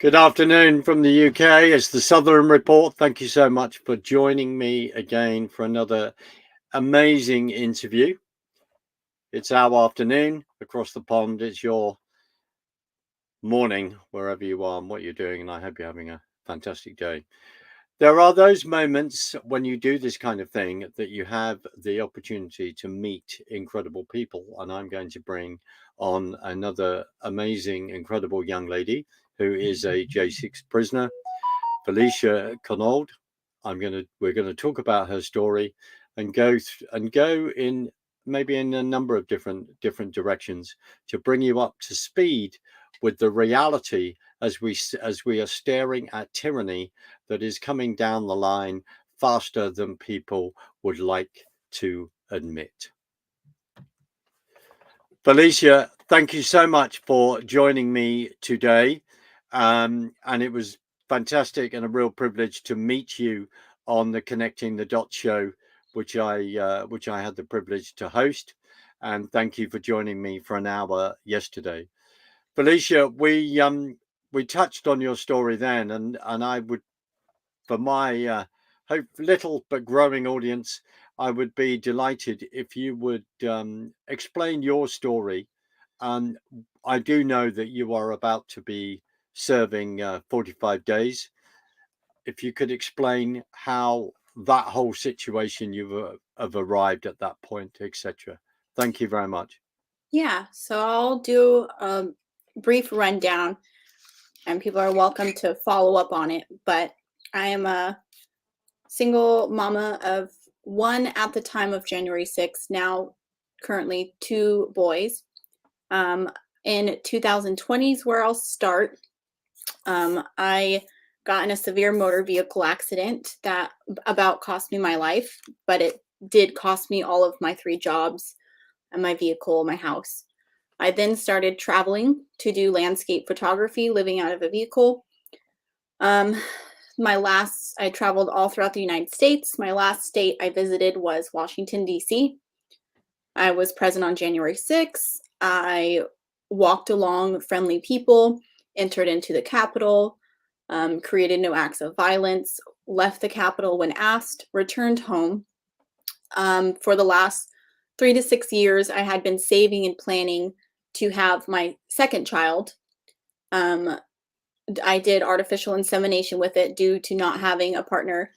Good afternoon from the UK. It's the Southern Report. Thank you so much for joining me again for another amazing interview. It's our afternoon across the pond. It's your morning, wherever you are and what you're doing. And I hope you're having a fantastic day. There are those moments when you do this kind of thing that you have the opportunity to meet incredible people. And I'm going to bring on another amazing, incredible young lady who is a J6 prisoner, Felicia Konold. We're going to talk about her story and go in maybe in a number of different directions to bring you up to speed with the reality as we are staring at tyranny that is coming down the line faster than people would like to admit. Felicia, thank you so much for joining me today. And it was fantastic and a real privilege to meet you on the Connecting the Dots show, which I had the privilege to host. And thank you for joining me for an hour yesterday. Felicia, we touched on your story then, and I would, for my hope little but growing audience, I would be delighted if you would explain your story. I do know that you are about to be serving 45 days. If you could explain how that whole situation you have arrived at that point, etc. Thank you very much. Yeah, so I'll do a brief rundown, and people are welcome to follow up on it. But I am a single mama of one at the time of January 6th, now currently two boys. In 2020 is where I'll start. I got in a severe motor vehicle accident that about cost me my life, but it did cost me all of my 3 jobs and my vehicle, my house. I then started traveling to do landscape photography, living out of a vehicle. I traveled all throughout the United States. My last state I visited was Washington, D.C. I was present on January 6th. I walked along friendly people, entered into the Capitol, created no acts of violence, left the Capitol when asked, returned home. For the last 3 to 6 years, I had been saving and planning to have my second child. I did artificial insemination with it due to not having a partner,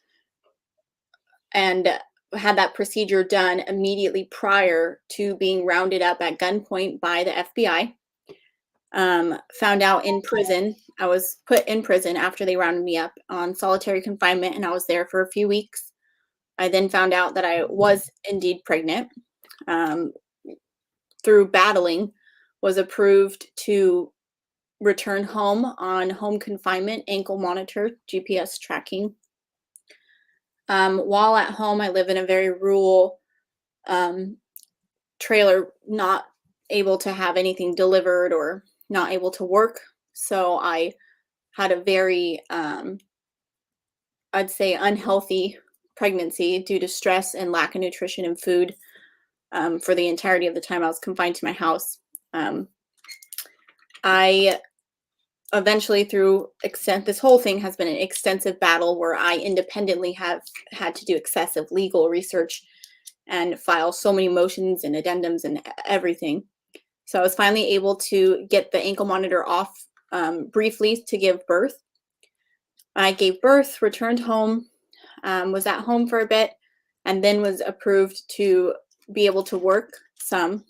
and had that procedure done immediately prior to being rounded up at gunpoint by the FBI. Found out in prison. I was put in prison after they rounded me up on solitary confinement, and I was there for a few weeks. I then found out that I was indeed pregnant. Through battling, was approved to return home on home confinement, ankle monitor, GPS tracking. While at home, I live in a very rural trailer, not able to have anything delivered or not able to work. So I had a very, I'd say, unhealthy pregnancy due to stress and lack of nutrition and food for the entirety of the time I was confined to my house. I eventually, this whole thing has been an extensive battle where I independently have had to do excessive legal research and file so many motions and addendums and everything. So I was finally able to get the ankle monitor off briefly to give birth. I gave birth, returned home, was at home for a bit, and then was approved to be able to work some.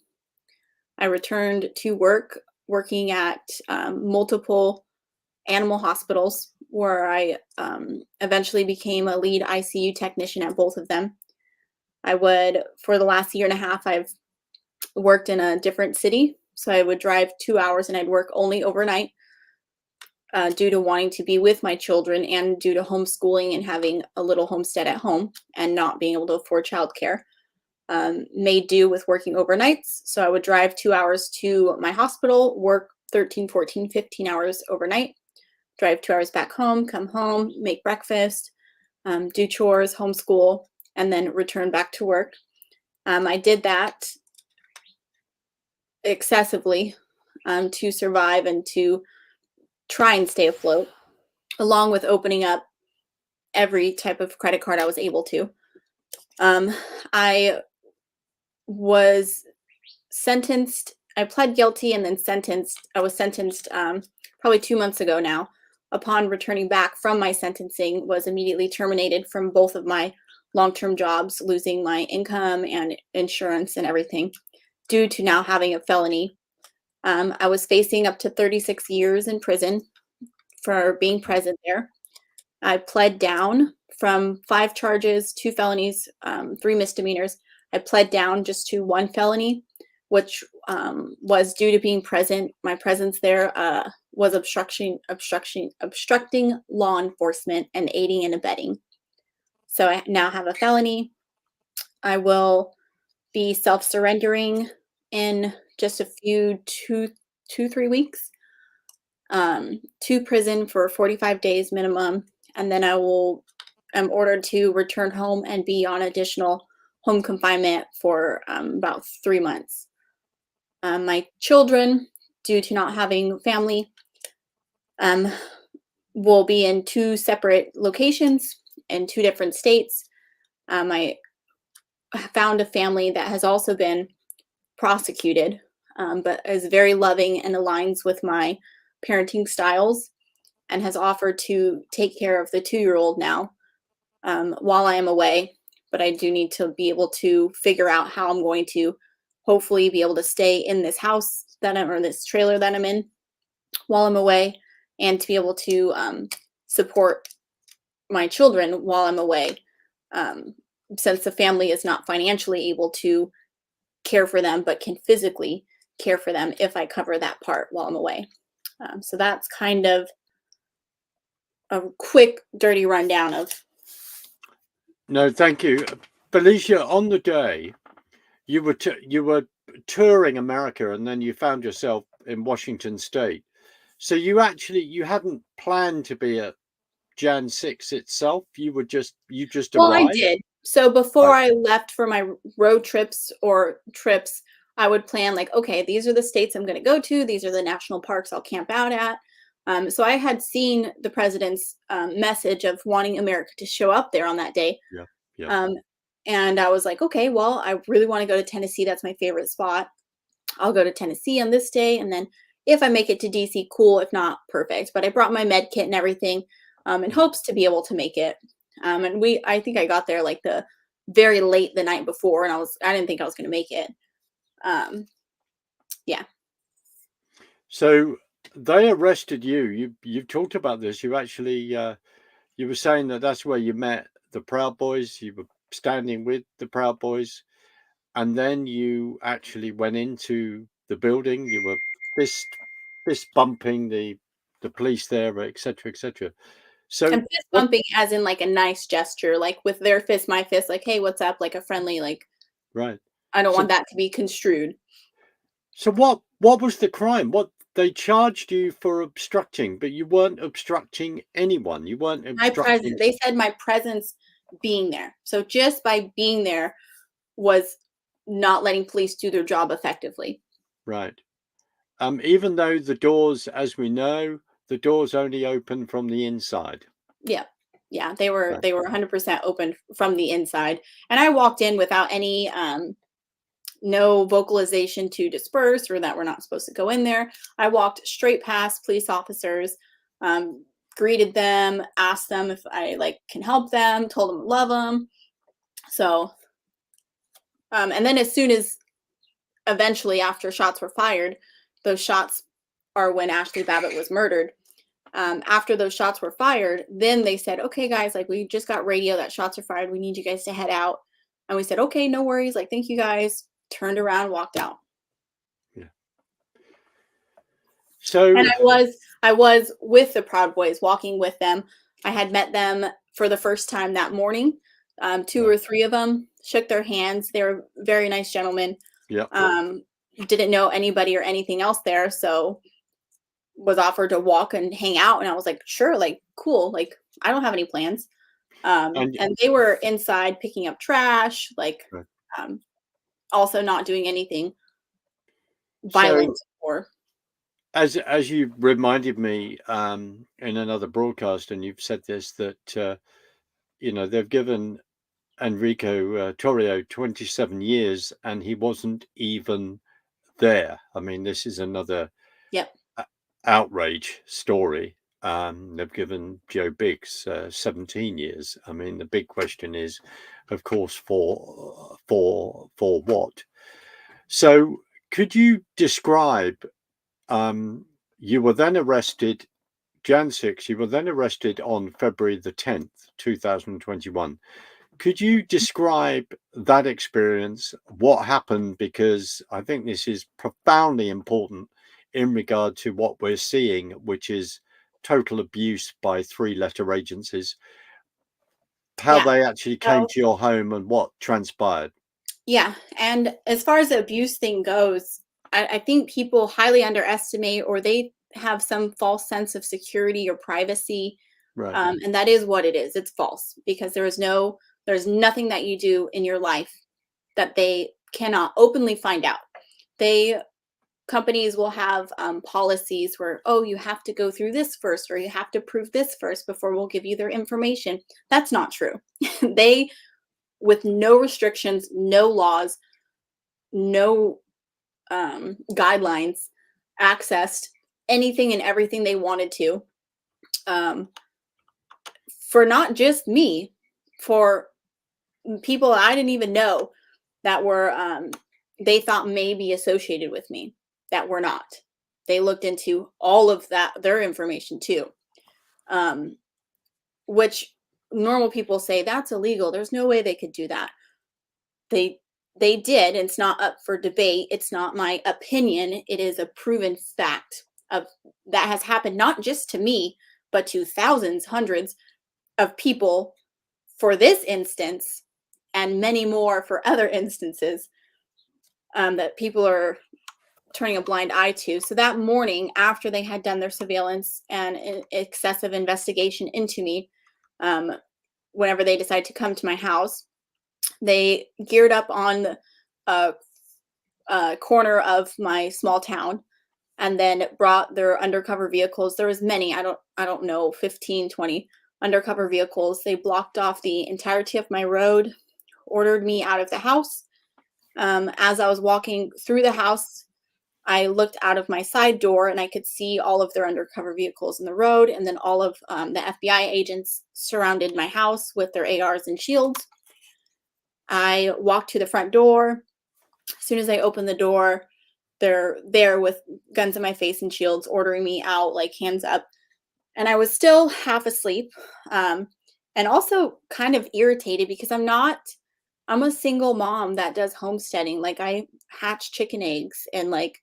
I returned to work, working at multiple animal hospitals, where I eventually became a lead ICU technician at both of them. For the last year and a half, I've worked in a different city. So I would drive 2 hours and I'd work only overnight due to wanting to be with my children and due to homeschooling and having a little homestead at home and not being able to afford childcare. Made do with working overnights. So I would drive 2 hours to my hospital, work 13, 14, 15 hours overnight, drive 2 hours back home, come home, make breakfast, do chores, homeschool, and then return back to work. I did that excessively to survive and to try and stay afloat, along with opening up every type of credit card I was able to. I was sentenced. I pled guilty and then sentenced. I was sentenced probably 2 months ago now. Upon returning back from my sentencing, was immediately terminated from both of my long-term jobs, losing my income and insurance and everything due to now having a felony. I was facing up to 36 years in prison for being present there. I pled down from 5 charges, 2 felonies, 3 misdemeanors. I pled down just to 1 felony, which was due to being present. My presence there was obstructing law enforcement and aiding and abetting. So I now have a felony. I will be self-surrendering in just a few 3 weeks to prison for 45 days minimum, and then I'm ordered to return home and be on additional home confinement for about 3 months. My children, due to not having family, will be in 2 separate locations in 2 different states. I found a family that has also been prosecuted, but is very loving and aligns with my parenting styles, and has offered to take care of the 2-year-old now while I am away. But I do need to be able to figure out how I'm going to hopefully be able to stay in this house or this trailer that I'm in while I'm away, and to be able to support my children while I'm away, since the family is not financially able to care for them, but can physically care for them if I cover that part while I'm away. So that's kind of a quick, dirty rundown of. No, thank you, Felicia. On the day you were touring America, and then you found yourself in Washington State. So you hadn't planned to be at Jan 6 itself. You just Well, I arrived. did. So before Right. I left for my road trips, I would plan like, okay, these are the states I'm going to go to. These are the national parks I'll camp out at. So I had seen the president's message of wanting America to show up there on that day. Yeah. Yeah. And I was like, okay, well, I really want to go to Tennessee. That's my favorite spot. I'll go to Tennessee on this day. And then if I make it to DC, cool. If not, perfect. But I brought my med kit and everything in hopes to be able to make it. And I think I got there like the very late the night before, and I didn't think I was going to make it. Yeah. So they arrested you. You've talked about this. You actually you were saying that that's where you met the Proud Boys. You were standing with the Proud Boys, and then you actually went into the building. You were fist bumping the police there, etc., etc. So And fist bumping as in like a nice gesture, like with their fist, my fist, like, hey, what's up? Like a friendly, like, right. I don't So want that to be construed. so what was the crime? What they charged you for obstructing, but you weren't obstructing anyone. You weren't My obstructing. presence, they said my presence being there. So just by being there was not letting police do their job effectively. Right. Even though the doors, as we know, the doors only open from the inside. Yeah. Yeah, they were Right. 100% open from the inside. And I walked in without any no vocalization to disperse or that we're not supposed to go in there. I walked straight past police officers, greeted them, asked them if I can help them, told them I love them. So, and then as soon as eventually after shots were fired, those shots are when Ashley Babbitt was murdered. After those shots were fired, then they said, okay, guys, we just got radio that shots are fired. We need you guys to head out. And we said, okay, no worries. Thank you guys. Turned around, walked out. Yeah. So And I was with the Proud Boys, walking with them. I had met them for the first time that morning. 2 or 3 of them, shook their hands. They were very nice gentlemen. yeah. Didn't know anybody or anything else there, so was offered to walk and hang out. And I was like, sure, cool. I don't have any plans. And they were inside picking up trash, also not doing anything violent or. as you reminded me in another broadcast, and you've said this, that they've given Enrico Torrio 27 years, and he wasn't even there. I mean, this is another Yep. outrage story. They've given Joe Biggs 17 years. I mean, the big question is, of course, for what? So, could you describe? You were then arrested, Jan 6. You were then arrested on February the 10th, 2021. Could you describe that experience? What happened? Because I think this is profoundly important in regard to what we're seeing, which is total abuse by three-letter agencies. How Yeah. they actually came So, to your home and what transpired. yeah. And as far as the abuse thing goes, I think people highly underestimate, or they have some false sense of security or privacy. Right. And that is what it is. It's false, because there's nothing that you do in your life that they cannot openly find out. Companies will have policies where, oh, you have to go through this first, or you have to prove this first before we'll give you their information. That's not true. They, with no restrictions, no laws, no guidelines, accessed anything and everything they wanted to, for not just me, for people I didn't even know that were they thought may be associated with me, that were not. They looked into all of their information too, which normal people say that's illegal. There's no way they could do that. They they did, and it's not up for debate. It's not my opinion. It is a proven fact of that has happened, not just to me, but to thousands, hundreds of people for this instance, and many more for other instances, that people are turning a blind eye to. So that morning, after they had done their surveillance and excessive investigation into me, whenever they decided to come to my house, they geared up on the corner of my small town, and then brought their undercover vehicles. There was many, I don't know, 15, 20 undercover vehicles. They blocked off the entirety of my road, ordered me out of the house. As I was walking through the house, I looked out of my side door and I could see all of their undercover vehicles in the road. And then all of the FBI agents surrounded my house with their ARs and shields. I walked to the front door. As soon as I opened the door, they're there with guns in my face and shields, ordering me out, like hands up. And I was still half asleep, and also kind of irritated because I'm a single mom that does homesteading. Like, I hatch chicken eggs and like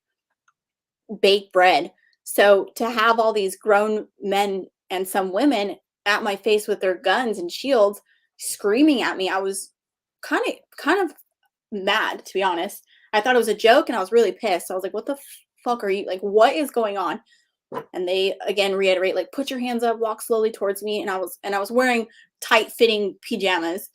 bake bread. So to have all these grown men and some women at my face with their guns and shields screaming at me, I was kind of mad, to be honest. I thought it was a joke and I was really pissed. I was like, what the fuck are you, like, what is going on? And they again reiterate, like, put your hands up, walk slowly towards me. And I was wearing tight fitting pajamas,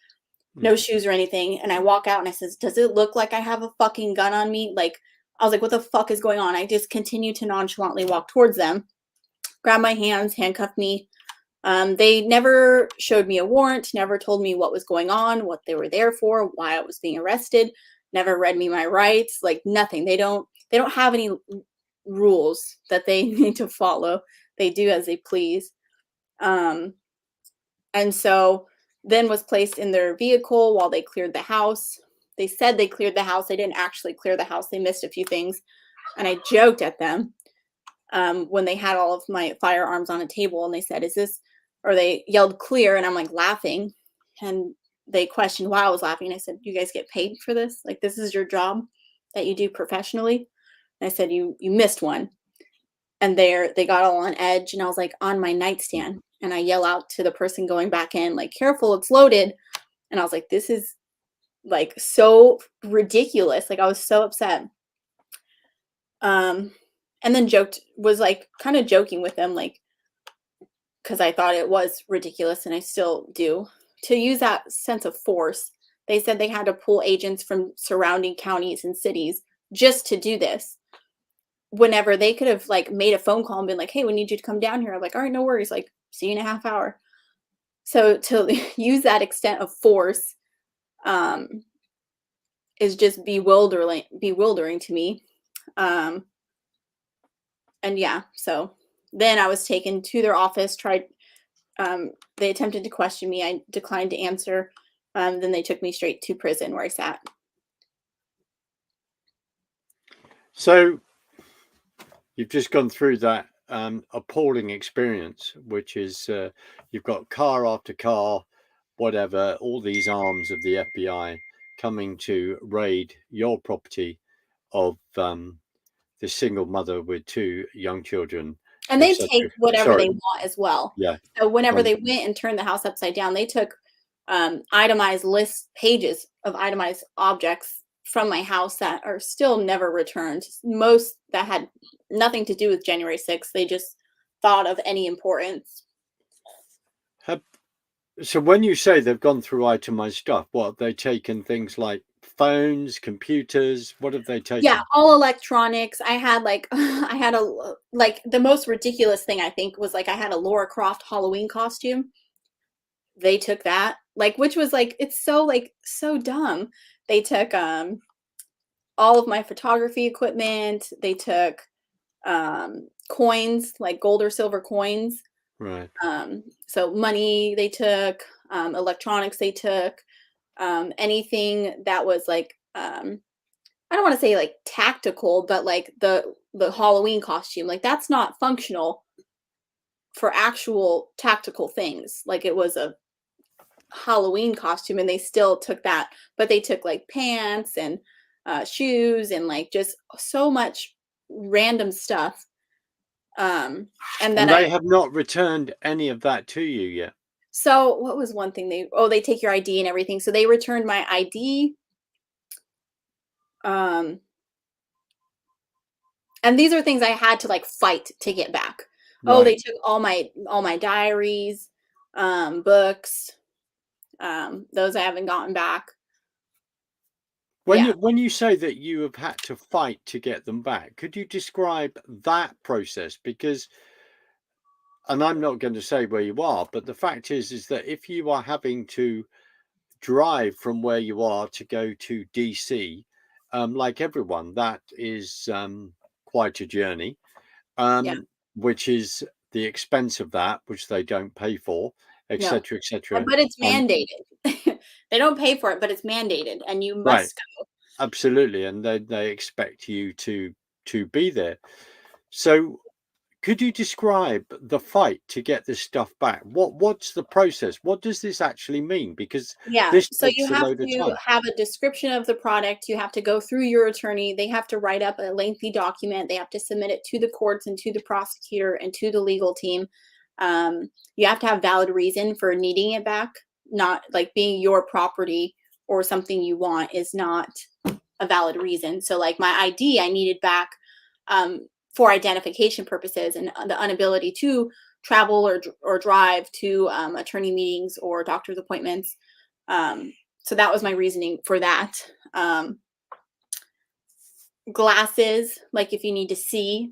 no shoes or anything. And I walk out and I says, does it look like I have a fucking gun on me? Like, I was like, what the fuck is going on? I just continued to nonchalantly walk towards them, grab my hands, handcuff me. They never showed me a warrant, never told me what was going on, what they were there for, why I was being arrested, never read me my rights, like nothing. They don't have any rules that they need to follow. They do as they please. And so then was placed in their vehicle while they cleared the house. They said they cleared the house. They didn't actually clear the house. They missed a few things. And I joked at them when they had all of my firearms on a table, and they said, is this, or they yelled clear, and I'm like laughing. And they questioned why I was laughing. I said, you guys get paid for this? Like, this is your job that you do professionally? And I said, you missed one. And they got all on edge, and I was like, on my nightstand. And I yell out to the person going back in, like, careful, it's loaded. And I was like, this is like so ridiculous. Like, I was so upset. And then was like kind of joking with them, like, because I thought it was ridiculous, and I still do, to use that sense of force. They said they had to pull agents from surrounding counties and cities just to do this. whenever they could have like made a phone call and been like, hey, we need you to come down here. I'm like, all right, no worries. Like, see you in a half hour. So to use that extent of force um, is just bewildering to me. Um, and yeah, so then I was taken to their office, they attempted to question me. I declined to answer. Then they took me straight to prison where I sat. So you've just gone through that appalling experience, which is you've got car after car, whatever, all these arms of the FBI coming to raid your property of this single mother with two young children, And they etc. take whatever Sorry, they want as well. yeah, So whenever right. they went and turned the house upside down, they took itemized list pages of itemized objects from my house that are still never returned. Most that had nothing to do with January 6th. They just thought of any importance. Have, so when you say they've gone through itemized stuff, what have they taken? Things like phones, computers? What have they Yeah, taken? all electronics. I had like I had a like the most ridiculous thing I think was like I had a Laura Croft Halloween costume. They took that. Like which was like so dumb. They took all of my photography equipment. They took coins, like gold or silver coins. Right. So money they took, electronics they took, anything that was like I don't want to say like tactical, but like the Halloween costume, like that's not functional for actual tactical things. Like it was a Halloween costume and they still took that, but they took like pants and shoes and like just so much random stuff. Um and then And they have not returned any of that to you yet. so what was one thing they take your ID and everything. So they returned my ID. Um and these are things I had to like fight to get back. Oh, Right. they took all my diaries, books, those I haven't gotten back. Yeah. When you say that you have had to fight to get them back, could you describe that process? Because, and I'm not going to say where you are, but the fact is that if you are having to drive from where you are to go to DC, like everyone, that is quite a journey, Yeah. which is the expense of that, which they don't pay for, No. etc., etc. But it's And mandated. They don't pay for it, but it's mandated and you right, must go. absolutely, and they expect you to be there. So could you describe the fight to get this stuff back? What's the process? What does this actually mean? Because Yeah. this So you takes a have load of to time. have a description of the product. You have to go through your attorney. They have to write up a lengthy document. They have to submit it to the courts and to the prosecutor and to the legal team. You have to have valid reason for needing it back. Not like being your property or something you want is not a valid reason. So like my ID, I needed back for identification purposes and the inability to travel or drive to attorney meetings or doctor's appointments. So that was my reasoning for that. Glasses, like if you need to see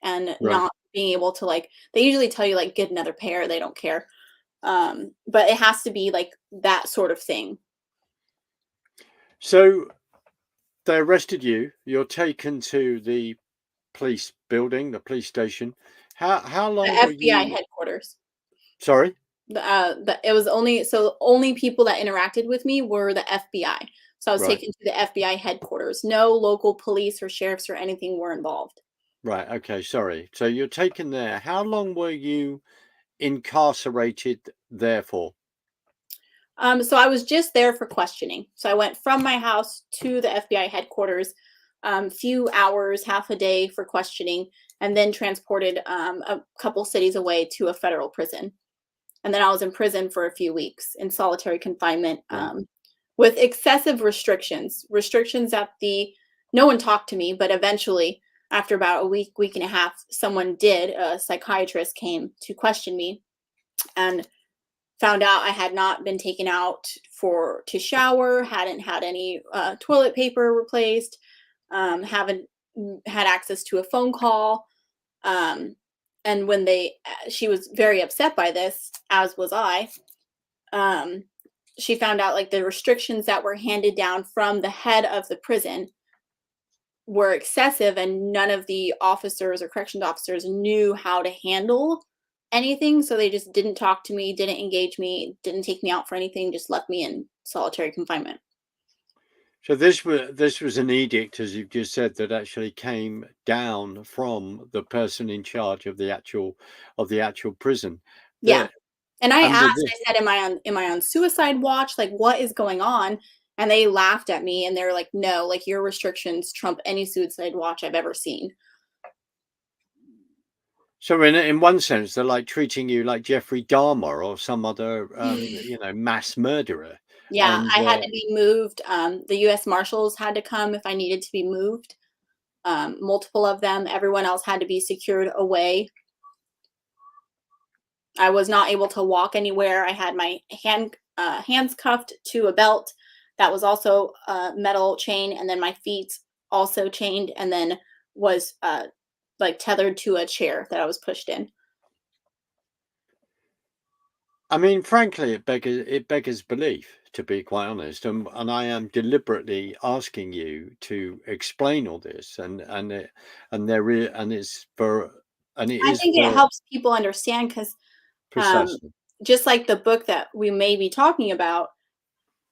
and Right. not being able to like, they usually tell you like get another pair. They don't care. But it has to be like that sort of thing. So they arrested you. You're taken to the police building, the police station. How The long were FBI you? headquarters. Sorry. It was only people that interacted with me were the FBI. So I was Right. taken to the FBI headquarters. No local police or sheriffs or anything were involved. Right. Okay. Sorry. So you're taken there. How long were you incarcerated there for? So I was just there for questioning. So I went from my house to the FBI headquarters, few hours, half a day for questioning, and then transported a couple cities away to a federal prison. And then I was in prison for a few weeks in solitary confinement Right. with excessive restrictions that the no one talked to me, but eventually after about a week and a half, a psychiatrist came to question me and found out I had not been taken out to shower, hadn't had any toilet paper replaced, haven't had access to a phone call. And when she was very upset by this, as was I. um, she found out like the restrictions that were handed down from the head of the prison were excessive, and none of the officers or corrections officers knew how to handle anything. So they just didn't talk to me, didn't engage me, didn't take me out for anything, just left me in solitary confinement. So this was an edict, as you've just said, that actually came down from the person in charge of the actual prison. Yeah. The And I under asked, this, I said, am I on suicide watch? Like, what is going on? And they laughed at me and they're like, no, like your restrictions trump any suicide watch I've ever seen. so in one sense, they're like treating you like Jeffrey Dahmer or some other mass murderer. Yeah, And I had to be moved. The US Marshals had to come if I needed to be moved. Multiple of them. Everyone else had to be secured away. I was not able to walk anywhere. I had my hands cuffed to a belt that was also a metal chain, and then my feet also chained, and then was like tethered to a chair that I was pushed in. I mean, frankly, it beggars belief, to be quite honest. And I am deliberately asking you to explain all this, and it's for and it I is think it for helps people understand because um, precisely. just like the book that we may be talking about,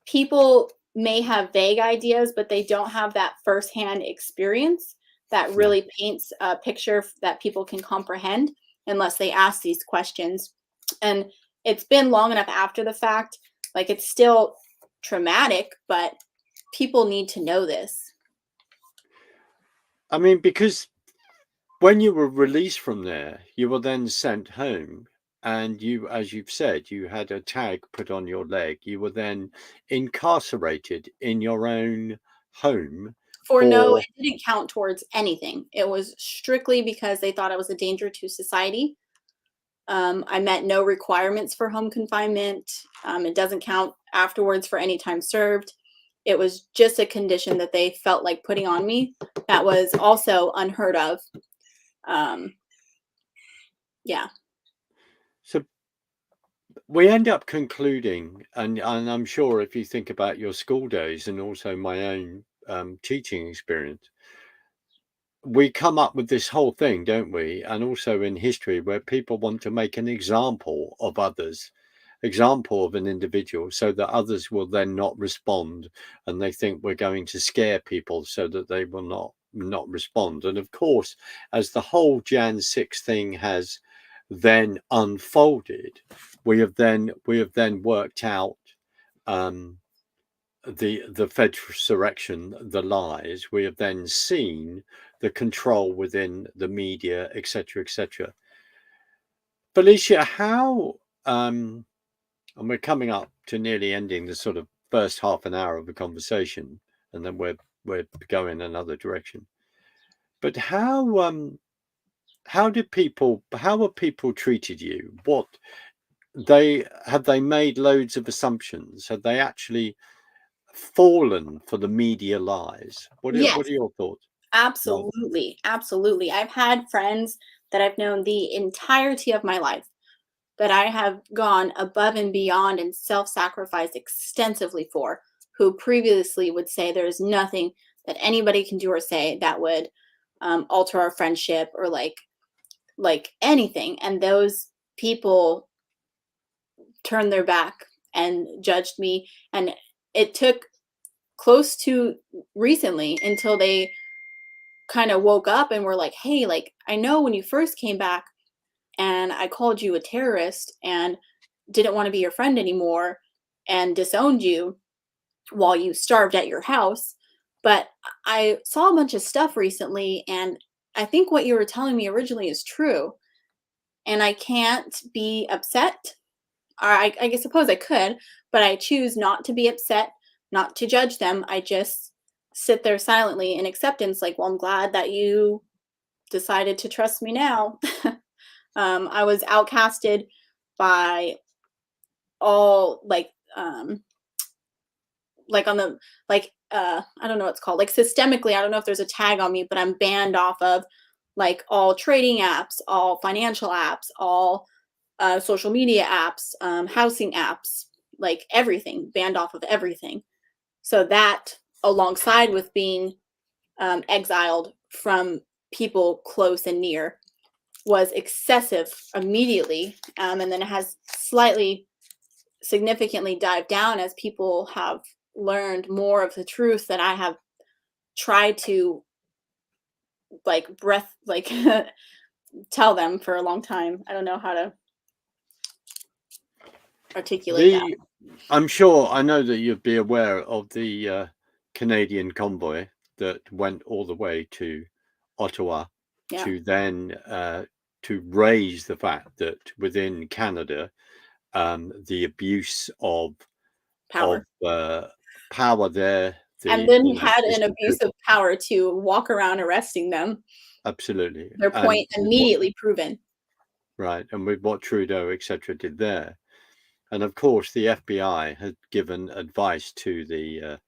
people may have vague ideas, but they don't have that firsthand experience that No. really paints a picture that people can comprehend unless they ask these questions. And it's been long enough after the fact, like it's still traumatic, but people need to know this. I mean, because when you were released from there, you were then sent home, and you, as you've said, you had a tag put on your leg. You were then incarcerated in your own home For no, for it didn't count towards anything. It was strictly because they thought I was a danger to society. I met no requirements for home confinement. It doesn't count afterwards for any time served. It was just a condition that they felt like putting on me that was also unheard of. Um, yeah. so we end up concluding, and I'm sure if you think about your school days and also my own teaching experience, we come up with this whole thing, don't we? And also in history, where people want to make an example of others, example of an individual, so that others will then not respond, and they think we're going to scare people so that they will not respond. And of course, as the whole Jan 6 thing has then unfolded, we have then worked out um, the Fedsurrection, the lies. We have then seen the control within the media, etc., etc. Felicia, how and we're coming up to nearly ending the sort of first half an hour of the conversation, and then we're going another direction. But how were people treated you? What they made loads of assumptions? Have they actually fallen for the media lies? What Yes, are your thoughts? Right. absolutely. Absolutely. I've had friends that I've known the entirety of my life that I have gone above and beyond and self sacrificed extensively for, who previously would say there's nothing that anybody can do or say that would alter our friendship or like anything. And those people turned their back and judged me. And it took close to recently until they kind of woke up and were like, hey, like, I know when you first came back and I called you a terrorist and didn't want to be your friend anymore and disowned you while you starved at your house. But I saw a bunch of stuff recently, and I think what you were telling me originally is true. And I can't be upset. Or I suppose I could, but I choose not to be upset, not to judge them. I just sit there silently in acceptance, like, well, I'm glad that you decided to trust me now. I was outcasted by all like on the like I don't know what it's called, like systemically, I don't know if there's a tag on me, but I'm banned off of like all trading apps, all financial apps, all social media apps, housing apps, like everything, banned off of everything. So that, alongside with being exiled from people close and near, was excessive immediately. And then it has slightly, significantly dived down as people have learned more of the truth that I have tried to like tell them for a long time. I don't know how to articulate that. I'm sure, I know that you'd be aware of the Canadian convoy that went all the way to Ottawa to then to raise the fact that within Canada, the abuse of Power. power there, And then had an system abuse of power to walk around arresting them. absolutely, Their point immediately proven. Right, and with what Trudeau, etc., did there, and of course the FBI had given advice to the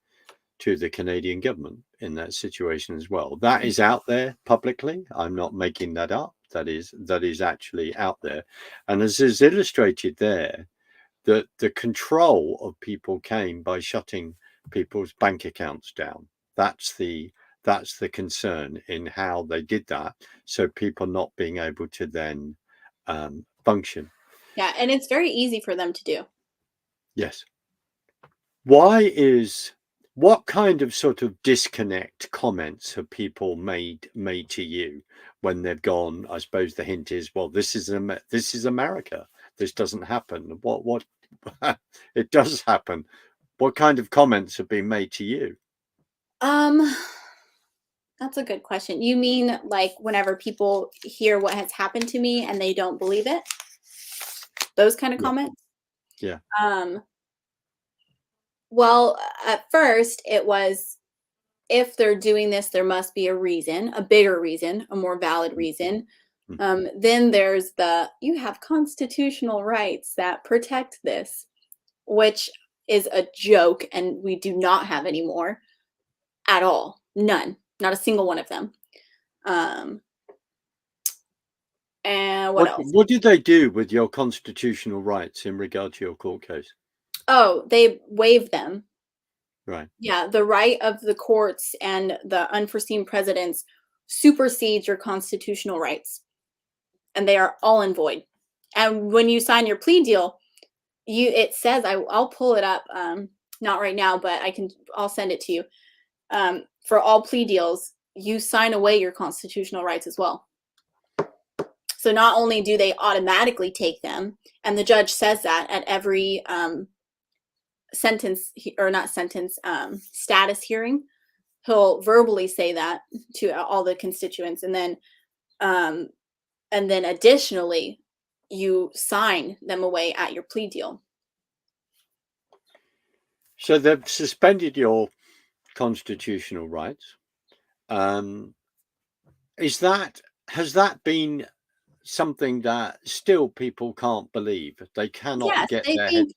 Canadian government in that situation as well. That is out there publicly. I'm not making that up. That is actually out there, and as is illustrated there, that the control of people came by shutting people's bank accounts down. That's the concern in how they did that. So people not being able to then function. Yeah, and it's very easy for them to do. Yes. What kind of sort of disconnect comments have people made to you when they've gone? I suppose the hint is, well, this is America. This doesn't happen. What it does happen. What kind of comments have been made to you? That's a good question. You mean like whenever people hear what has happened to me and they don't believe it? Those kind of comments? Yeah. Well, at first it was, if they're doing this, there must be a reason, a bigger reason, a more valid reason. Then there's you have constitutional rights that protect this, which is a joke, and we do not have anymore at all. None. Not a single one of them. And what else? What did they do with your constitutional rights in regard to your court case? Oh, they waived them. Right. Yeah, the right of the courts and the unforeseen precedents supersedes your constitutional rights, and they are all in void. And when you sign your plea deal, it says, I'll pull it up, not right now, but I'll send it to you. For all plea deals, you sign away your constitutional rights as well. So not only do they automatically take them, and the judge says that at every status hearing, he'll verbally say that to all the constituents, and then additionally, you sign them away at your plea deal. So they've suspended your constitutional rights. Has that been something that still people can't believe? They cannot get they their think, head.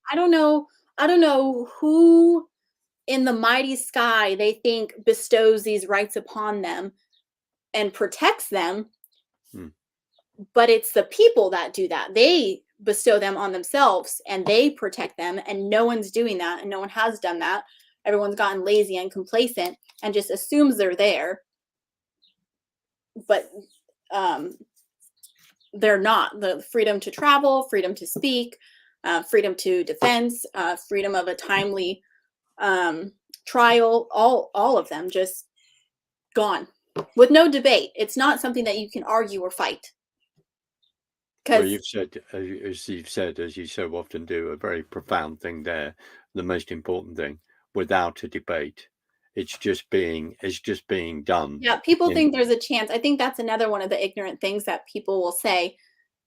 I don't know who in the mighty sky they think bestows these rights upon them and protects them. But it's the people that do that. They bestow them on themselves and they protect them, and no one's doing that, and no one has done that. Everyone's gotten lazy and complacent and just assumes they're there, but they're not. The freedom to travel, freedom to speak, freedom to defense, freedom of a timely trial, all of them just gone with no debate. It's not something that you can argue or fight. Well, you've said, as you so often do, a very profound thing there. The most important thing, without a debate, it's just being done. Yeah, people think there's a chance. I think that's another one of the ignorant things that people will say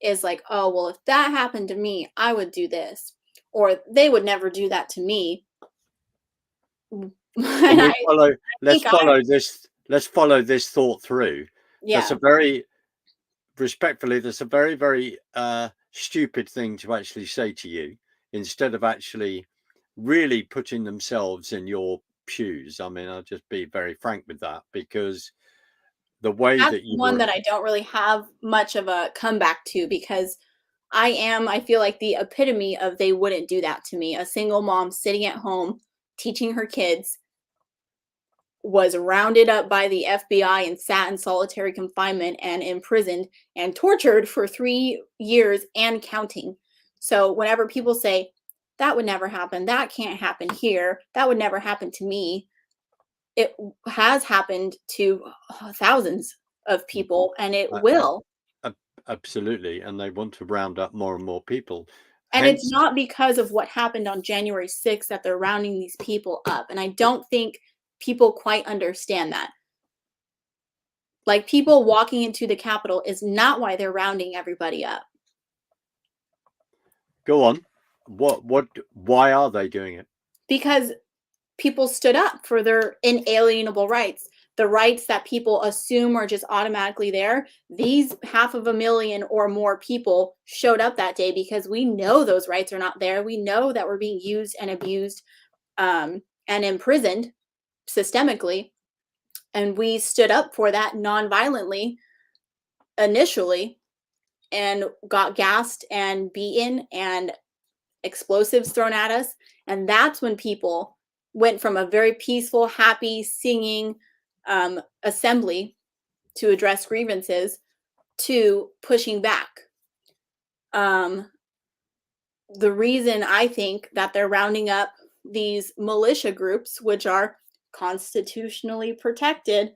is like, oh, well, if that happened to me, I would do this, or they would never do that to me. Let's follow this thought through. Yeah. That's a very very stupid thing to actually say to you, instead of actually really putting themselves in your shoes. I mean, I'll just be very frank with that, because the way That's that you one were, that I don't really have much of a comeback to, because I feel like the epitome of they wouldn't do that to me. A single mom sitting at home teaching her kids was rounded up by the FBI and sat in solitary confinement and imprisoned and tortured for 3 years and counting. So whenever people say, that would never happen, that can't happen here, that would never happen to me, it has happened to thousands of people, and it uh, will. absolutely, and they want to round up more and more people. And it's Hence, not because of what happened on January 6th that they're rounding these people up. And I don't think people quite understand that. Like, people walking into the Capitol is not why they're rounding everybody up. go on. Why are they doing it? Because people stood up for their inalienable rights, the rights that people assume are just automatically there. These 500,000 or more people showed up that day because we know those rights are not there. We know that we're being used and abused, and imprisoned systemically. And we stood up for that non-violently initially, and got gassed and beaten and explosives thrown at us. And that's when people went from a very peaceful, happy, singing assembly to address grievances to pushing back. The reason I think that they're rounding up these militia groups, which are constitutionally protected,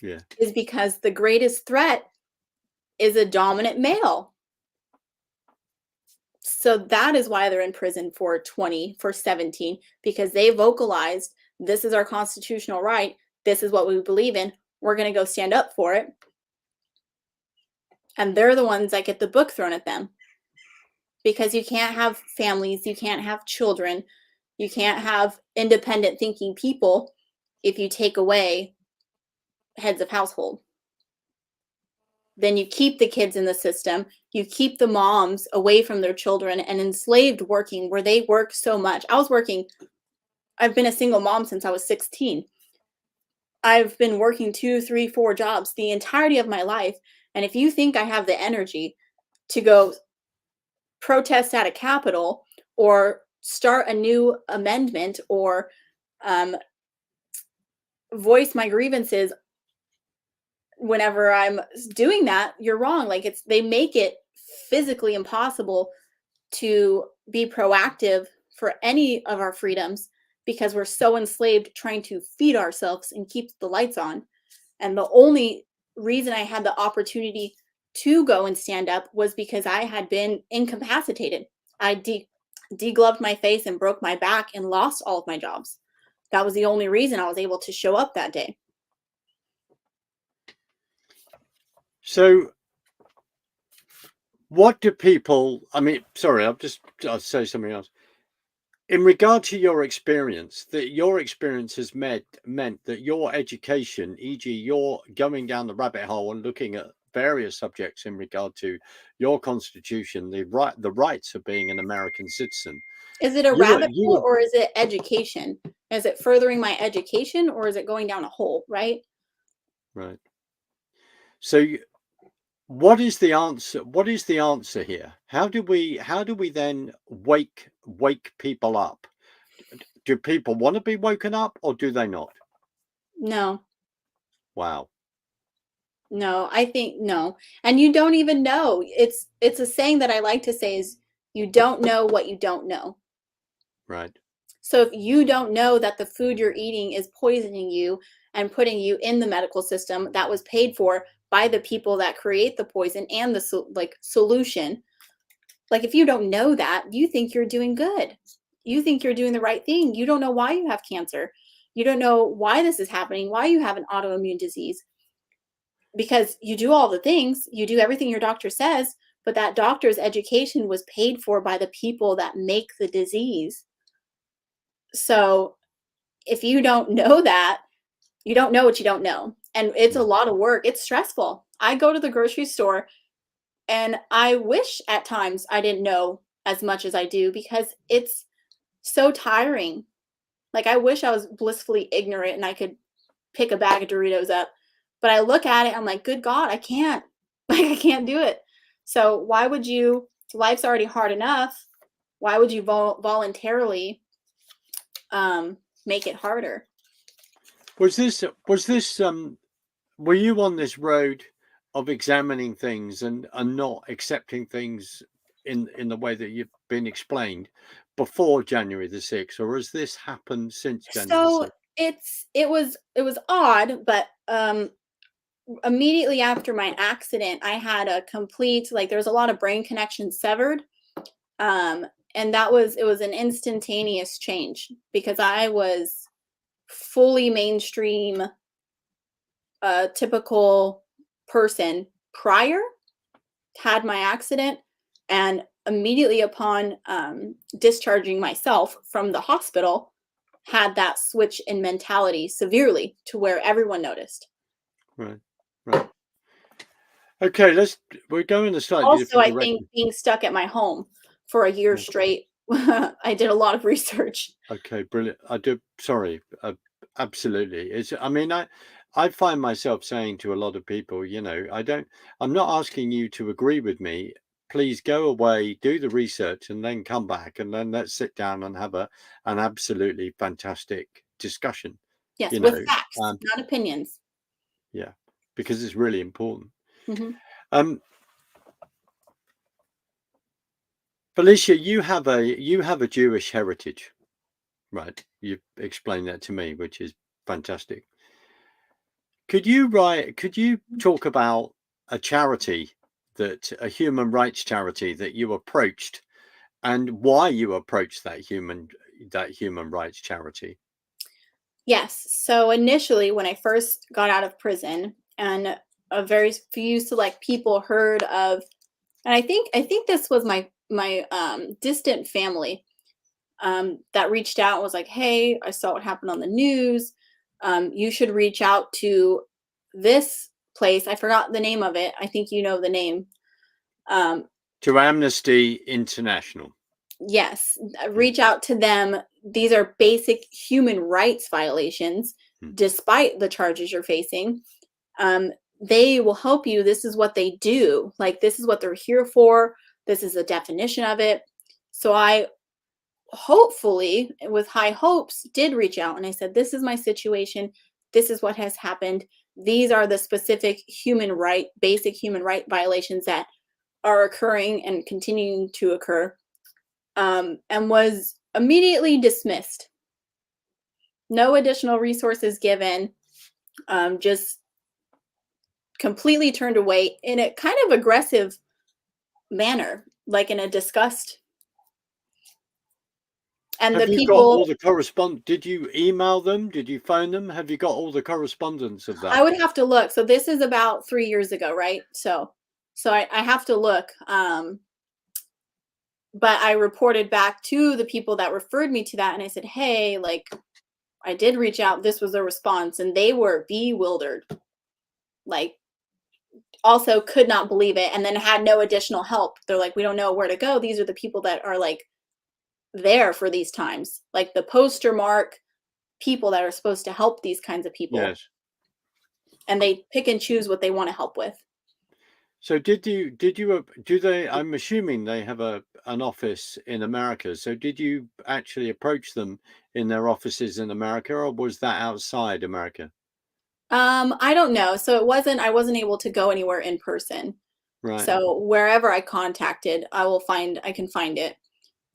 Yeah. is because the greatest threat is a dominant male. So that is why they're in prison for 17, because they vocalized, this is our constitutional right, this is what we believe in, we're going to go stand up for it. And they're the ones that get the book thrown at them, because you can't have families, you can't have children, you can't have independent thinking people if you take away heads of household. Then you keep the kids in the system, you keep the moms away from their children and enslaved working where they work so much. I've been a single mom since I was 16. I've been working 2, 3, 4 jobs the entirety of my life. And if you think I have the energy to go protest at a Capitol or start a new amendment or voice my grievances whenever I'm doing that, you're wrong. Like, they make it physically impossible to be proactive for any of our freedoms, because we're so enslaved trying to feed ourselves and keep the lights on. And the only reason I had the opportunity to go and stand up was because I had been incapacitated. I degloved my face and broke my back and lost all of my jobs. That was the only reason I was able to show up that day. So what do people, I mean, sorry, I'll say something else. In regard to your experience, that your experience has meant that your education, e.g., you're going down the rabbit hole and looking at various subjects in regard to your constitution, the rights of being an American citizen. Is it a You were rabbit you hole were or is it education? Is it furthering my education or is it going down a hole, right? right. So what is the answer? What is the answer here? How do we then wake people up? Do people want to be woken up, or do they not? No. Wow. No, I think no. And you don't even know. It's a saying that I like to say is, you don't know what you don't know. Right. So if you don't know that the food you're eating is poisoning you and putting you in the medical system that was paid for by the people that create the poison and the solution, like, if you don't know that, you think you're doing good. You think you're doing the right thing. You don't know why you have cancer. You don't know why this is happening, why you have an autoimmune disease. Because you do all the things, you do everything your doctor says, but that doctor's education was paid for by the people that make the disease. So if you don't know that, you don't know what you don't know. And it's a Mm. lot of work. It's stressful. I go to the grocery store and I wish at times I didn't know as much as I do, because it's so tiring. Like, I wish I was blissfully ignorant and I could pick a bag of Doritos up. But I look at it, I'm like, good God, I can't. Like, I can't do it. So why would you? Life's already hard enough. Why would you voluntarily make it harder? Was this were you on this road of examining things and not accepting things in the way that you've been explained before January the 6th, or has this happened since January the So 6th? it was odd, but immediately after my accident, I had a complete, like, there was a lot of brain connections severed. Um, and it was an instantaneous change because I was fully mainstream, typical person prior, had my accident, and immediately upon discharging myself from the hospital, had that switch in mentality severely to where everyone noticed. Right, right. Okay, we're going in a slightly Also, different I think direction. being stuck at my home for a year Yeah. straight, I did a lot of research. Okay, brilliant. I do. Sorry, absolutely. I mean, I find myself saying to a lot of people, I'm not asking you to agree with me. Please go away, do the research, and then come back, and then let's sit down and have an absolutely fantastic discussion. Yes, You with know, facts, not opinions. yeah, because it's really important. Hmm. Um, Felicia, you have a Jewish heritage, right? You explained that to me, which is fantastic. Could you talk about a charity a human rights charity that you approached and why you approached that human rights charity? Yes. So initially, when I first got out of prison, and a very few select people heard of, and I think this was my distant family that reached out and was like, "Hey, I saw what happened on the news. You should reach out to this place. I forgot the name of it. I think you know the name. Um, To Amnesty International. yes, Yeah. reach out to them. These are basic human rights violations, Mm. despite the charges you're facing. Um, they will help you. This is what they do. Like, this is what they're here for. This is the definition of it." So I hopefully, with high hopes, did reach out and I said, "This is my situation. This is what has happened. These are the specific basic human right violations that are occurring and continuing to occur." And was immediately dismissed. No additional resources given. Just completely turned away in a kind of aggressive manner, like in a disgust. And Have the you got all people, the correspond Did you email them? Did you phone them? Have you got all the correspondence of I that? would have to look. So this is about 3 years ago, right? So I have to look. But I reported back to the people that referred me to that, and I said, "Hey, like, I did reach out. This was a response," and they were bewildered. Like, also could not believe it, and then had no additional help. They're like, "We don't know where to go. These are the people that are like there for these times, like the poster mark people that are supposed to help these kinds of people, Yes. and they pick and choose what they want to help with." So do they, I'm assuming they have an office in America. So did you actually approach them in their offices in America, or was that outside America? I don't know. So I wasn't able to go anywhere in person. Right. So wherever I contacted, I can find it.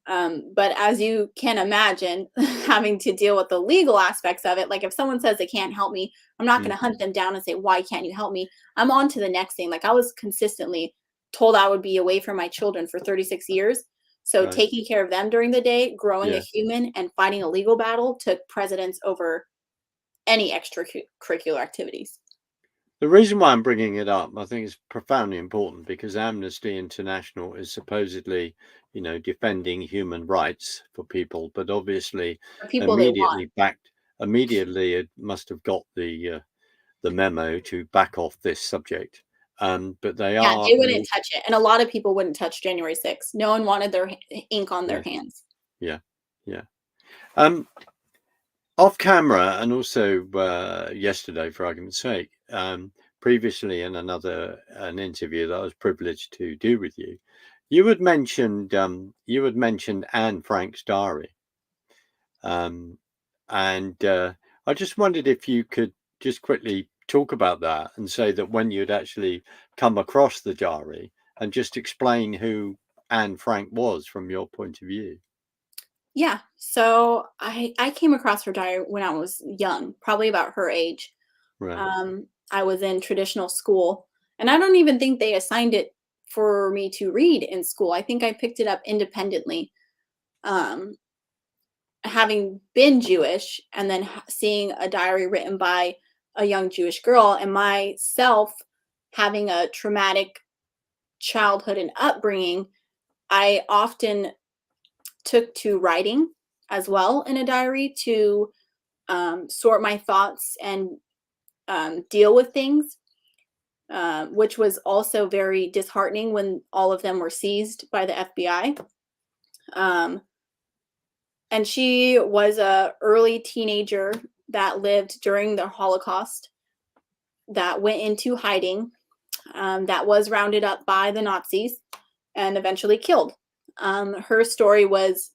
But as you can imagine, having to deal with the legal aspects of it, like if someone says they can't help me, I'm not going Mm, to hunt them down and say, "Why can't you help me?" I'm on to the next thing. Like, I was consistently told I would be away from my children for 36 years. So right. taking care of them during the day, growing a Yeah. human, and fighting a legal battle took precedence over any extracurricular activities. The reason why I'm bringing it up, I think, is profoundly important because Amnesty International is supposedly, defending human rights for people, but obviously, The people they want. immediately it must have got the memo to back off this subject. But they Yeah, are they they wouldn't also, touch it, and a lot of people wouldn't touch January 6th. No one wanted their ink on their yes, hands. yeah, yeah. Um, off camera, and also yesterday, for argument's sake, previously in an interview that I was privileged to do with you, you had mentioned Anne Frank's diary, and I just wondered if you could just quickly talk about that and say that when you'd actually come across the diary and just explain who Anne Frank was from your point of view. Yeah. So I came across her diary when I was young, probably about her age. Right. I was in traditional school, and I don't even think they assigned it for me to read in school. I think I picked it up independently. Um, Having been Jewish and then seeing a diary written by a young Jewish girl, and myself having a traumatic childhood and upbringing, I often took to writing as well in a diary to sort my thoughts and deal with things, which was also very disheartening when all of them were seized by the FBI. Um, and she was a early teenager that lived during the Holocaust, that went into hiding, that was rounded up by the Nazis and eventually killed. Her story was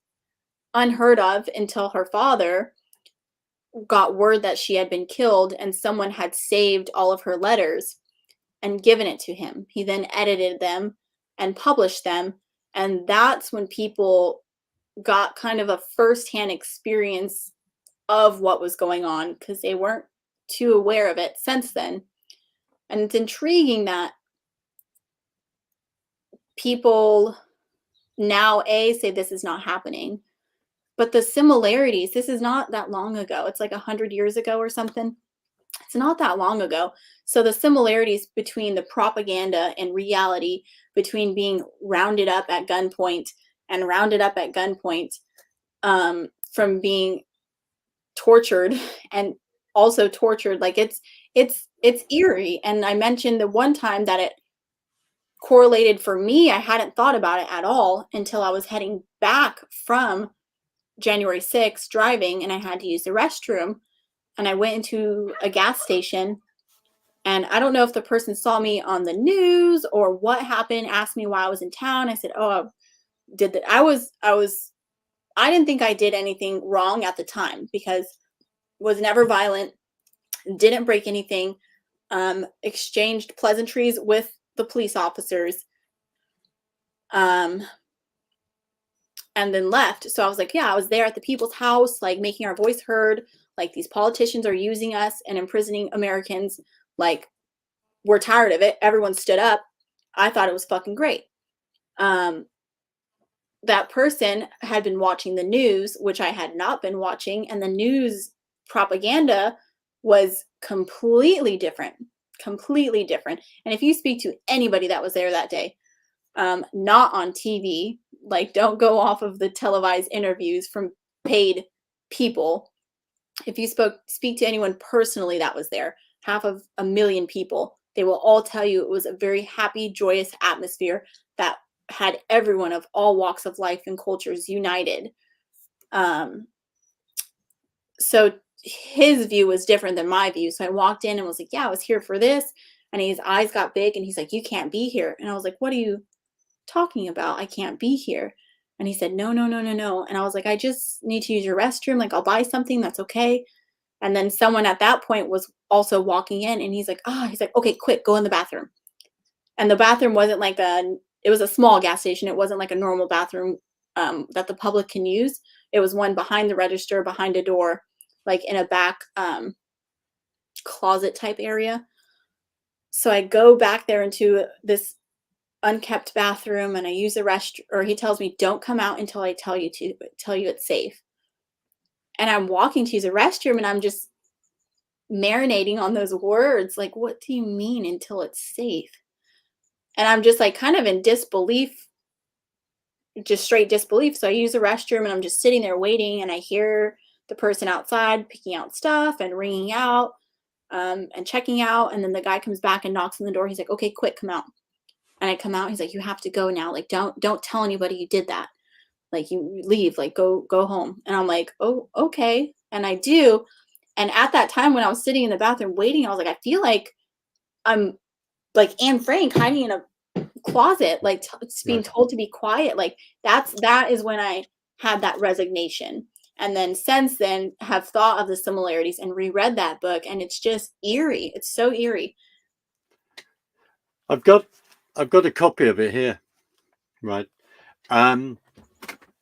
unheard of until her father got word that she had been killed and someone had saved all of her letters and given it to him. He then edited them and published them. And that's when people got kind of a firsthand experience of what was going on, because they weren't too aware of it since then. And it's intriguing that people now say this is not happening, but the similarities, this is not that long ago. It's like 100 years ago or something. It's not that long ago. So the similarities between the propaganda and reality, between being rounded up at gunpoint and rounded up at gunpoint, from being tortured and also tortured, like it's eerie. And I mentioned the one time that it correlated for me. I hadn't thought about it at all until I was heading back from January 6th driving, and I had to use the restroom, and I went into a gas station, and I don't know if the person saw me on the news or what happened, asked me why I was in town. I said, "Oh, I did that." I didn't think I did anything wrong at the time because was never violent, didn't break anything, exchanged pleasantries with the police officers, um, and then left. So I was like, yeah, I was there at the people's house, like making our voice heard. Like, these politicians are using us and imprisoning Americans. Like, we're tired of it. Everyone stood up. I thought it was fucking great. That person had been watching the news, which I had not been watching, and the news propaganda was completely different. Completely different. And if you speak to anybody that was there that day, not on TV, like, don't go off of the televised interviews from paid people. If you speak to anyone personally that was there, 500,000 people, they will all tell you it was a very happy, joyous atmosphere that had everyone of all walks of life and cultures united. So his view was different than my view. So I walked in and was like, yeah, I was here for this. And his eyes got big and he's like, you can't be here. And I was like, what are you talking about? I can't be here. And he said, no, no, no, no, no. And I was like, I just need to use your restroom. Like, I'll buy something. That's okay. And then someone at that point was also walking in and he's like, okay, quick, go in the bathroom. And the bathroom wasn't like it was a small gas station. It wasn't like a normal bathroom that the public can use. It was one behind the register, behind a door, like in a back closet type area. So I go back there into this unkept bathroom and I use the restroom, or he tells me, don't come out until I tell you it's safe. And I'm walking to use the restroom and I'm just marinating on those words. Like, what do you mean until it's safe? And I'm just like kind of in disbelief, just straight disbelief. So I use the restroom and I'm just sitting there waiting and I hear the person outside picking out stuff and ringing out and checking out. And then the guy comes back and knocks on the door. He's like, okay, quick, come out. And I come out. He's like, you have to go now. Like, don't tell anybody you did that. Like, you leave, like, go home. And I'm like, oh, okay. And I do. And at that time when I was sitting in the bathroom waiting, I was like, I feel like I'm like Anne Frank hiding in a closet, like being Right. told to be quiet. Like that is when I had that resignation. And then since then have thought of the similarities and reread that book, and it's just eerie. It's so eerie. I've got a copy of it here, right? And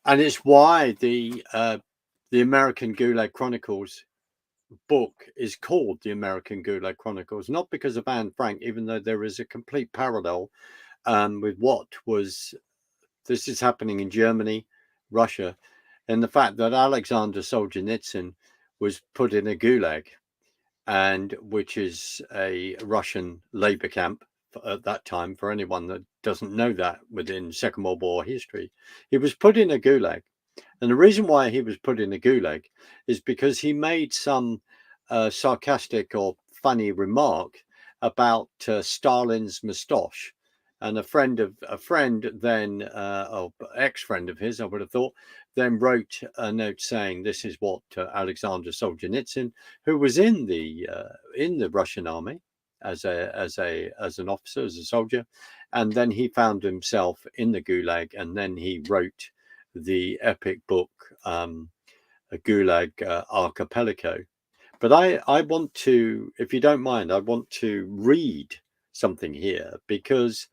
it's why the American Gulag Chronicles book is called The American Gulag Chronicles, not because of Anne Frank, even though there is a complete parallel with what was, this is happening in Germany, Russia, and the fact that Alexander Solzhenitsyn was put in a gulag, and which is a Russian labor camp at that time. For anyone that doesn't know that within Second World War history, he was put in a gulag. And the reason why he was put in a gulag is because he made some sarcastic or funny remark about Stalin's moustache. And a friend then, or ex-friend of his, I would have thought, then wrote a note saying this is what Alexander Solzhenitsyn, who was in the Russian army as an officer, as a soldier, and then he found himself in the gulag, and then he wrote the epic book, a Gulag Archipelago. But I want to, if you don't mind, I want to read something here because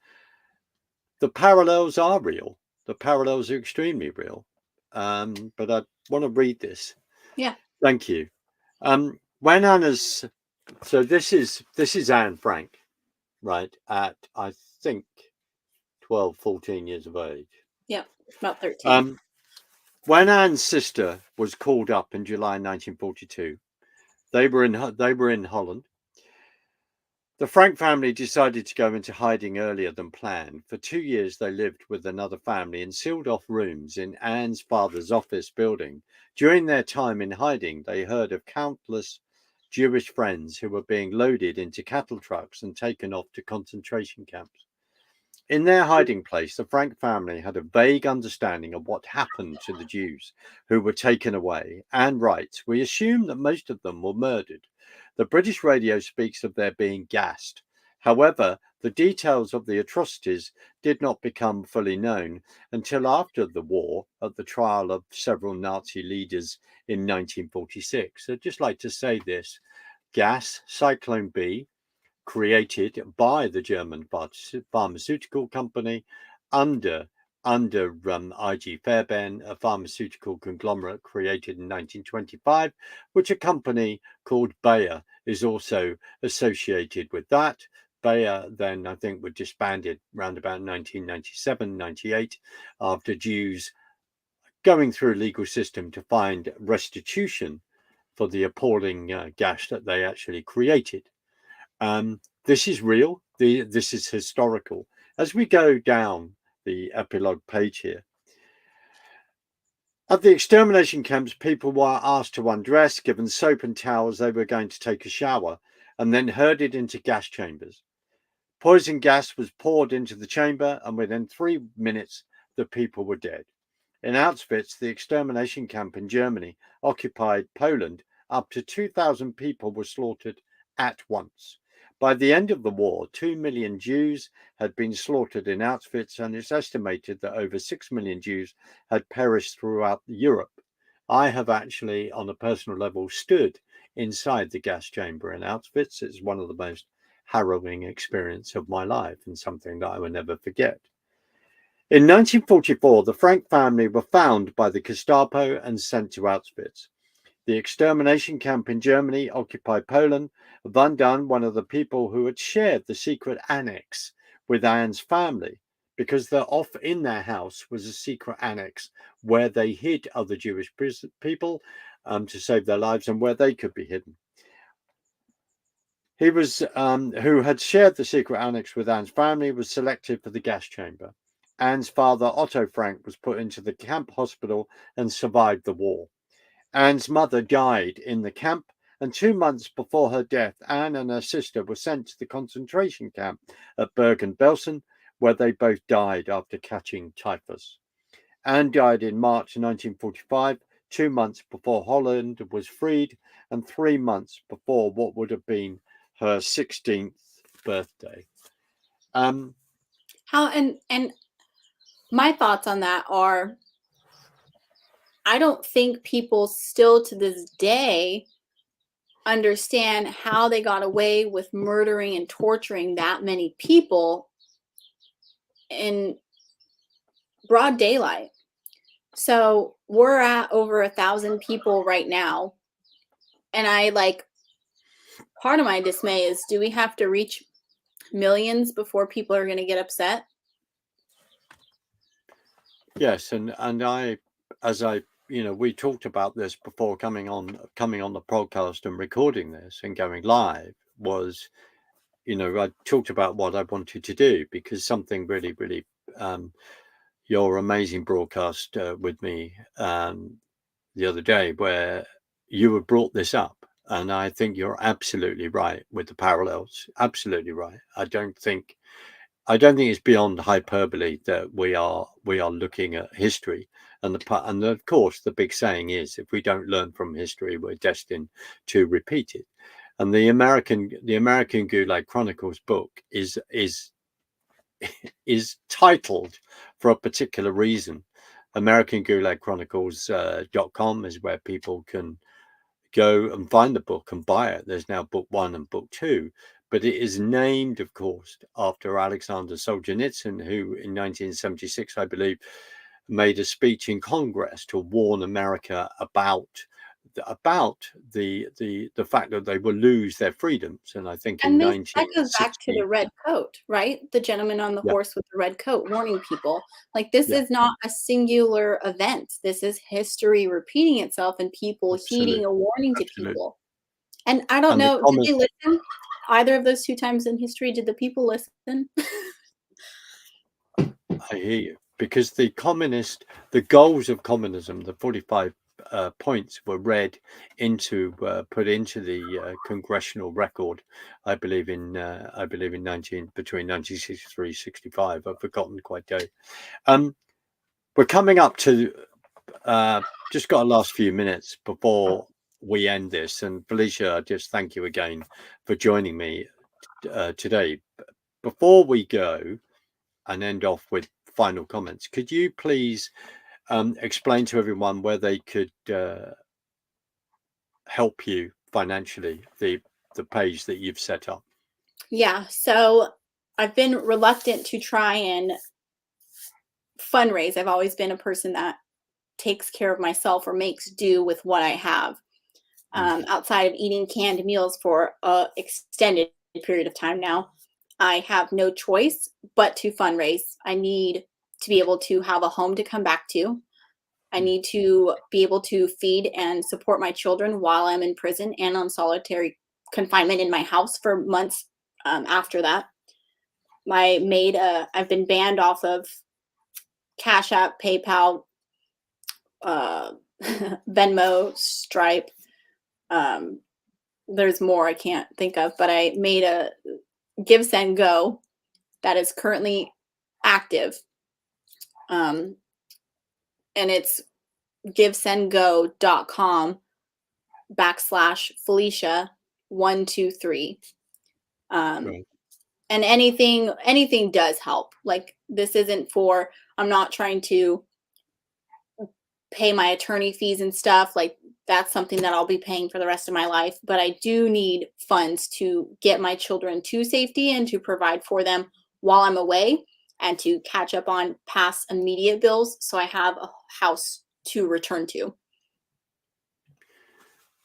the parallels are real. The parallels are extremely real. But I want to read this. Yeah. Thank you. When Anna's, so this is Anne Frank, right? At, I think, 12, 14 years of age. Yeah. About 13. When Anne's sister was called up in July 1942, they were in Holland. The Frank family decided to go into hiding earlier than planned. For 2 years, they lived with another family in sealed-off rooms in Anne's father's office building. During their time in hiding, they heard of countless Jewish friends who were being loaded into cattle trucks and taken off to concentration camps. In their hiding place, the Frank family had a vague understanding of what happened to the Jews who were taken away. Anne writes, "We assume that most of them were murdered. The British radio speaks of their being gassed. However, the details of the atrocities did not become fully known until after the war at the trial of several Nazi leaders in 1946. I'd just like to say this. Gas, Cyclone B, created by the German pharmaceutical company under IG Farben, a pharmaceutical conglomerate created in 1925, which a company called Bayer is also associated with that. Bayer then, I think, were disbanded around about 1997, 98, after Jews going through a legal system to find restitution for the appalling gas that they actually created. This is real. This is historical. As we go down the epilogue page here, at the extermination camps, people were asked to undress, given soap and towels. They were going to take a shower, and then herded into gas chambers. Poison gas was poured into the chamber, and within 3 minutes, the people were dead. In Auschwitz, the extermination camp in Germany occupied Poland, up to 2,000 people were slaughtered at once. By the end of the war, 2 million Jews had been slaughtered in Auschwitz, and it's estimated that over 6 million Jews had perished throughout Europe. I have actually, on a personal level, stood inside the gas chamber in Auschwitz. It's one of the most harrowing experiences of my life and something that I will never forget. In 1944, the Frank family were found by the Gestapo and sent to Auschwitz. The extermination camp in Germany occupied Poland. Van Dun, one of the people who had shared the secret annex with Anne's family, because they're off in their house was a secret annex where they hid other Jewish people to save their lives and where they could be hidden. He was, who had shared the secret annex with Anne's family, was selected for the gas chamber. Anne's father, Otto Frank, was put into the camp hospital and survived the war. Anne's mother died in the camp, and 2 months before her death, Anne and her sister were sent to the concentration camp at Bergen-Belsen, where they both died after catching typhus. Anne died in March 1945, 2 months before Holland was freed, and 3 months before what would have been her 16th birthday. How and my thoughts on that are, I don't think people still to this day understand how they got away with murdering and torturing that many people in broad daylight. So we're at over 1,000 people right now. And part of my dismay is, do we have to reach millions before people are going to get upset? Yes, and I, as I, we talked about this before coming on the podcast and recording this and going live, was, I talked about what I wanted to do, because something really, really, your amazing broadcast with me the other day, where you had brought this up, and I think you're absolutely right with the parallels. Absolutely right. I don't think it's beyond hyperbole that we are looking at history, and of course the big saying is, if we don't learn from history, we're destined to repeat it. And the American Gulag Chronicles book is titled for a particular reason. American Gulag Chronicles.com is where people can go and find the book and buy it. There's now book 1 and book 2, but it is named, of course, after Alexander Solzhenitsyn, who in 1976, I believe, made a speech in Congress to warn America about the fact that they will lose their freedoms. And I think in And that goes back to 1960, the red coat, right? The gentleman on the yeah, horse with the red coat warning people. This yeah, is not a singular event. This is history repeating itself and people heeding absolutely, a warning to absolutely. people. And I don't And the know, did common they listen? Either of those 2 times in history, did the people listen? I hear you, because the goals of communism, the 45 points, were read into, put into the congressional record, I believe in 1963 65. I've forgotten quite date. We're coming up to just got a last few minutes before we end this, and Felicia, just thank you again for joining me today. Before we go and end off with final comments, could you please explain to everyone where they could help you financially, the page that you've set up? Yeah, so I've been reluctant to try and fundraise. I've always been a person that takes care of myself or makes do with what I have. Outside of eating canned meals for an extended period of time now, I have no choice but to fundraise. I need to be able to have a home to come back to. I need to be able to feed and support my children while I'm in prison and on solitary confinement in my house for months after that. I've been banned off of Cash App, PayPal, uh, Venmo, Stripe. There's more I can't think of, but I made a Give Send Go that is currently active. And it's givesendgo.com/Felicia123. Right. And anything does help. This isn't for, I'm not trying to pay my attorney fees and stuff. That's something that I'll be paying for the rest of my life. But I do need funds to get my children to safety and to provide for them while I'm away, and to catch up on past immediate bills so I have a house to return to.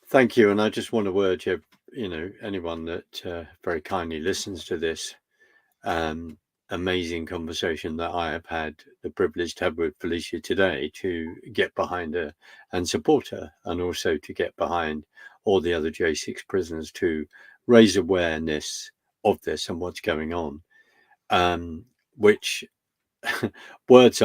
Thank you. And I just want to urge anyone that very kindly listens to this amazing conversation that I have had the privilege to have with Felicia today, to get behind her and support her, and also to get behind all the other J6 prisoners to raise awareness of this and what's going on, which words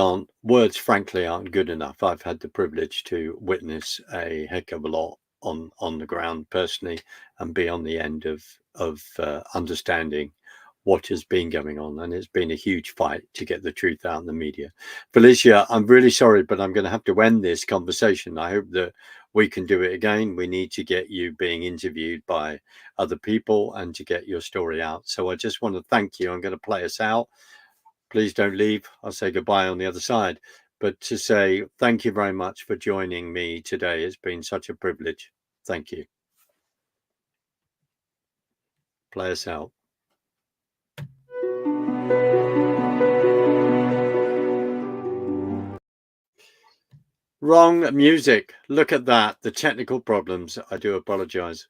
frankly aren't good enough. I've had the privilege to witness a heck of a lot on the ground personally, and be on the end of understanding what has been going on, and it's been a huge fight to get the truth out in the media. Felicia, I'm really sorry, but I'm going to have to end this conversation. I hope that we can do it again. We need to get you being interviewed by other people and to get your story out. So I just want to thank you. I'm going to play us out. Please don't leave. I'll say goodbye on the other side. But to say thank you very much for joining me today. It's been such a privilege. Thank you. Play us out. Wrong music. Look at that. The technical problems. I do apologize.